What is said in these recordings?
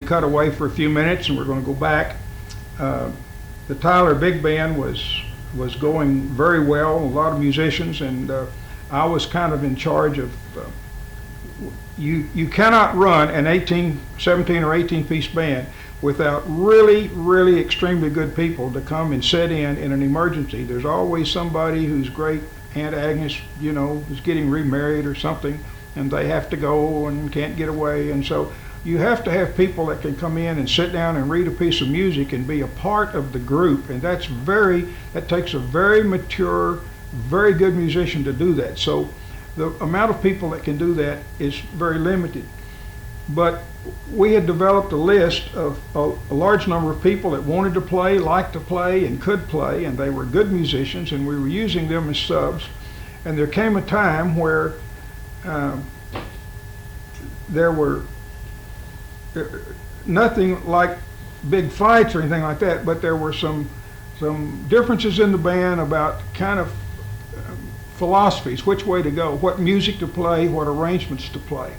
cut away for a few minutes and we're going to go back. The Tyler Big Band was going very well, a lot of musicians, and I was kind of in charge of, you cannot run an 17 or 18 piece band without really extremely good people to come and sit in an emergency. There's always somebody who's great, Aunt Agnes, you know, is getting remarried or something, and they have to go and can't get away, and so you have to have people that can come in and sit down and read a piece of music and be a part of the group, and that takes a very mature, very good musician to do that. So the amount of people that can do that is very limited. But we had developed a list of a large number of people that wanted to play, liked to play, and could play, and they were good musicians, and we were using them as subs. And there came a time where there were nothing like big fights or anything like that, but there were some differences in the band about kind of philosophies, which way to go, what music to play, what arrangements to play.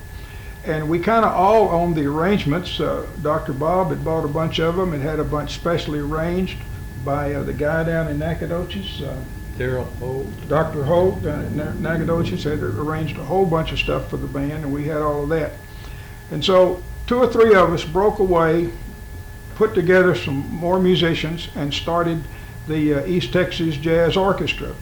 And we kind of all owned the arrangements. Dr. Bob had bought a bunch of them and had a bunch specially arranged by the guy down in Nacogdoches. Daryl Holt. Dr. Holt down in Nacogdoches had arranged a whole bunch of stuff for the band, and we had all of that. And so 2 or 3 of us broke away, put together some more musicians, and started the East Texas Jazz Orchestra.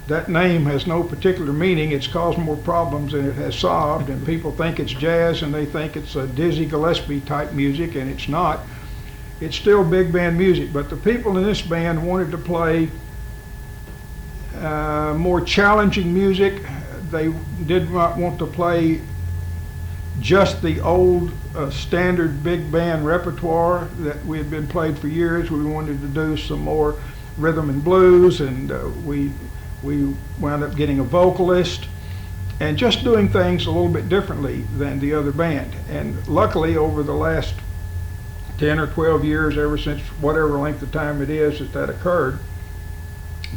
That name has no particular meaning. It's caused more problems than it has solved, and people think it's jazz and they think it's a Dizzy Gillespie type music, and it's not. It's still big band music, but the people in this band wanted to play more challenging music. They did not want to play just the old standard big band repertoire that we had been played for years. We wanted to do some more rhythm and blues, and we wound up getting a vocalist and just doing things a little bit differently than the other band. And luckily, over the last 10 or 12 years, ever since whatever length of time it is that occurred,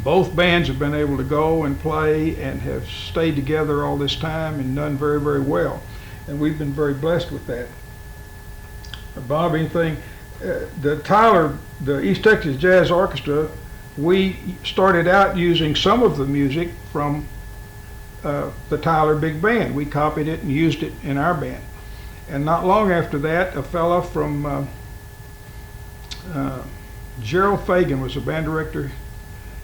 both bands have been able to go and play and have stayed together all this time and done very well. And we've been very blessed with that. Bob, anything? The East Texas Jazz Orchestra, we started out using some of the music from the Tyler Big Band. We copied it and used it in our band. And not long after that, a fellow from Gerald Fagan was a band director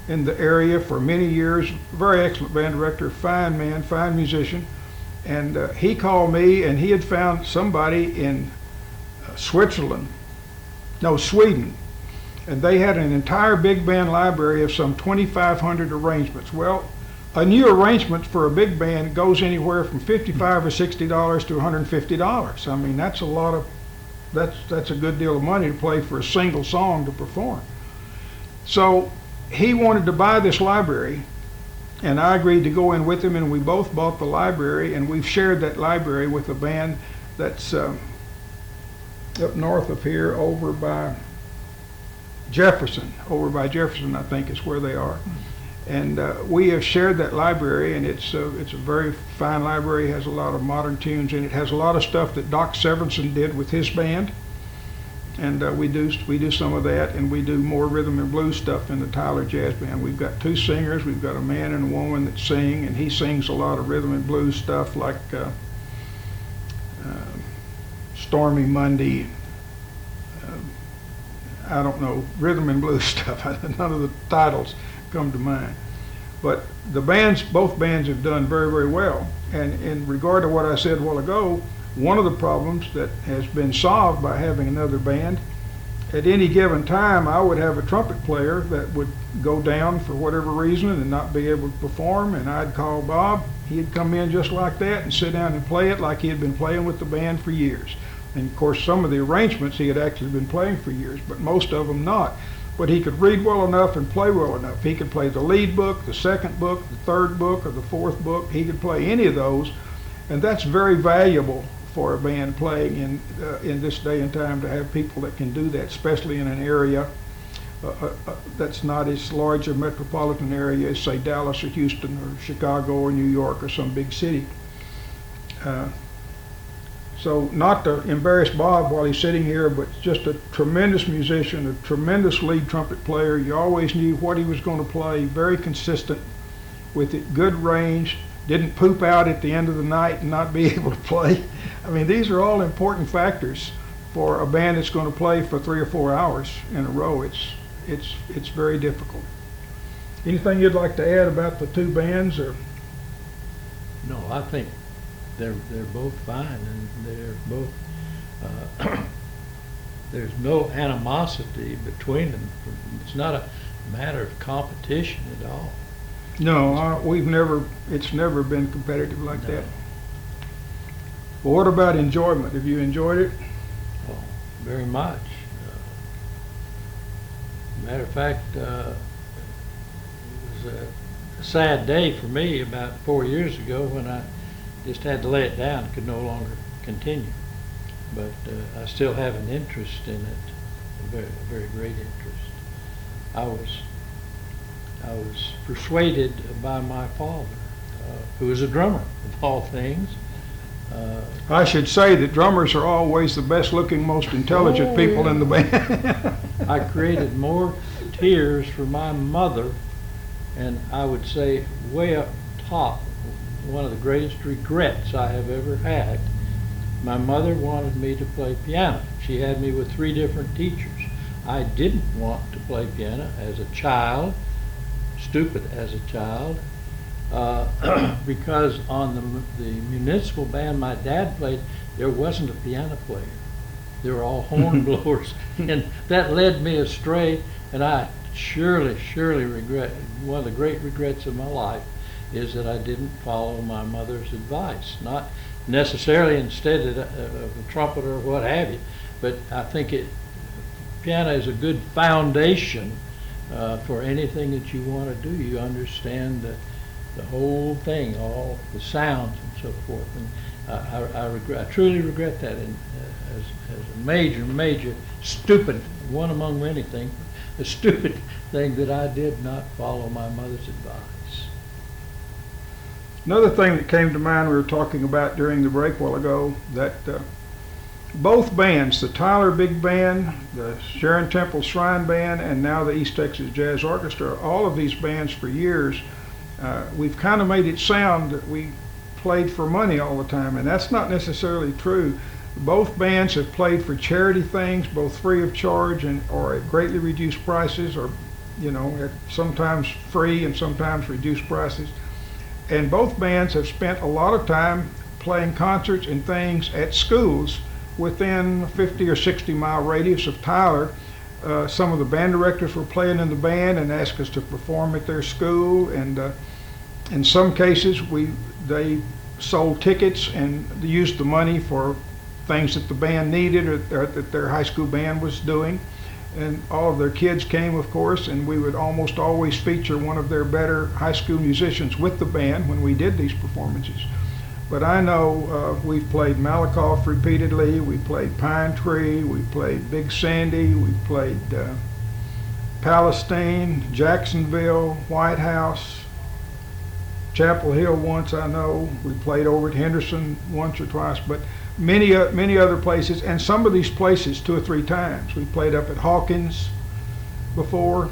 in the area for many years, very excellent band director, fine man, fine musician. And he called me, and he had found somebody in Sweden, and they had an entire big band library of some 2,500 arrangements. Well, a new arrangement for a big band goes anywhere from $55 or $60 to $150. I mean, that's a lot of, that's a good deal of money to play for a single song to perform. So he wanted to buy this library, and I agreed to go in with him, and we both bought the library, and we've shared that library with a band that's up north of here, over by Jefferson, I think is where they are. And we have shared that library, and it's a very fine library. It has a lot of modern tunes in it. It has a lot of stuff that Doc Severinsen did with his band, and we do some of that, and we do more rhythm and blues stuff in the Tyler Jazz Band. We've got 2 singers. We've got a man and a woman that sing, and he sings a lot of rhythm and blues stuff like Stormy Monday, I don't know, rhythm and blues stuff. None of the titles come to mind. But both bands have done very well. And in regard to what I said a while ago, one of the problems that has been solved by having another band, at any given time I would have a trumpet player that would go down for whatever reason and not be able to perform, and I'd call Bob. He'd come in just like that and sit down and play it like he had been playing with the band for years. And of course, some of the arrangements he had actually been playing for years, but most of them not. But he could read well enough and play well enough. He could play the lead book, the second book, the third book, or the fourth book. He could play any of those, and that's very valuable for a band playing in this day and time, to have people that can do that, especially in an area that's not as large a metropolitan area as, say, Dallas or Houston or Chicago or New York or some big city. So not to embarrass Bob while he's sitting here, but just a tremendous musician, a tremendous lead trumpet player. You always knew what he was going to play, very consistent with it, good range, didn't poop out at the end of the night and not be able to play. I mean, these are all important factors for a band that's going to play for 3 or 4 hours in a row. It's very difficult. Anything you'd like to add about the two bands? Or No, I think they're both fine, and they're both. There's no animosity between them. It's not a matter of competition at all. no, it's never been competitive like No. that. Well, what about enjoyment? Have you enjoyed it? Oh, very much. Matter of fact, it was a sad day for me about 4 years ago when I just had to lay it down, could no longer continue. But I still have an interest in it, a very great interest. I was persuaded by my father, who is a drummer of all things. I should say that drummers are always the best looking, most intelligent people in the band. I created more tears for my mother, and I would say way up top, one of the greatest regrets I have ever had. My mother wanted me to play piano. She had me with 3 different teachers. I didn't want to play piano as a child, stupid as a child, because on the municipal band my dad played, there wasn't a piano player. They were all horn blowers, and that led me astray, and I surely regret, one of the great regrets of my life is that I didn't follow my mother's advice. Not necessarily instead of a trumpet or what have you, but I think piano is a good foundation for anything that you want to do. You understand the whole thing, all the sounds and so forth. And I truly regret that, as a major stupid, one among many things, a stupid thing that I did not follow my mother's advice. Another thing that came to mind we were talking about during the break a while ago, that both bands, the Tyler Big Band, the Sharon Temple Shrine Band, and now the East Texas Jazz Orchestra, all of these bands for years, we've kind of made it sound that we played for money all the time, and that's not necessarily true. Both bands have played for charity things, both free of charge or at greatly reduced prices, or at sometimes free and sometimes reduced prices. And both bands have spent a lot of time playing concerts and things at schools within 50 or 60 mile radius of Tyler. Some of the band directors were playing in the band and asked us to perform at their school, and in some cases they sold tickets and used the money for things that the band needed or that their high school band was doing. And all of their kids came, of course, and we would almost always feature one of their better high school musicians with the band when we did these performances. But I know we've played Malakoff repeatedly, we played Pine Tree, we played Big Sandy, we played Palestine, Jacksonville, White House, Chapel Hill once, I know. We played over at Henderson once or twice, but many other places, and some of these places 2 or 3 times. We played up at Hawkins before.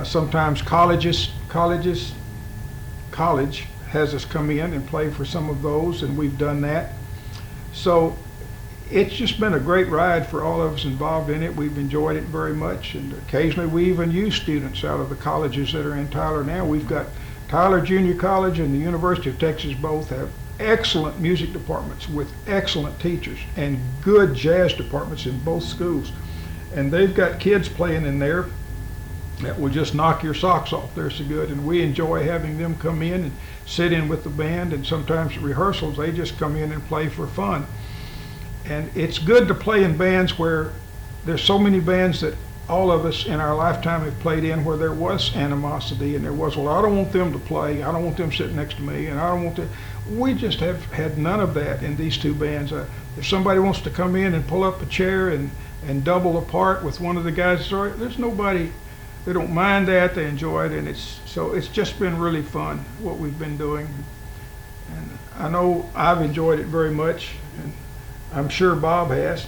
Sometimes college has us come in and play for some of those, and we've done that. So it's just been a great ride for all of us involved in it. We've enjoyed it very much, and occasionally we even use students out of the colleges that are in Tyler now. We've got Tyler Junior College and the University of Texas both have excellent music departments with excellent teachers and good jazz departments in both schools. And they've got kids playing in there that will just knock your socks off. They're so good, and we enjoy having them come in and sit in with the band, and sometimes at rehearsals they just come in and play for fun. And it's good to play in bands where there's so many bands that all of us in our lifetime have played in where there was animosity and there was, well, I don't want them to play, I don't want them sitting next to me, and I don't want to. We just have had none of that in these two bands. If somebody wants to come in and pull up a chair and double apart with one of the guys, there's nobody. They don't mind that. They enjoy it, and it's just been really fun what we've been doing. And I know I've enjoyed it very much, And I'm sure Bob has.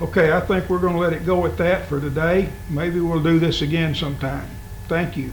Okay, I think we're going to let it go at that for today. Maybe we'll do this again sometime. Thank you.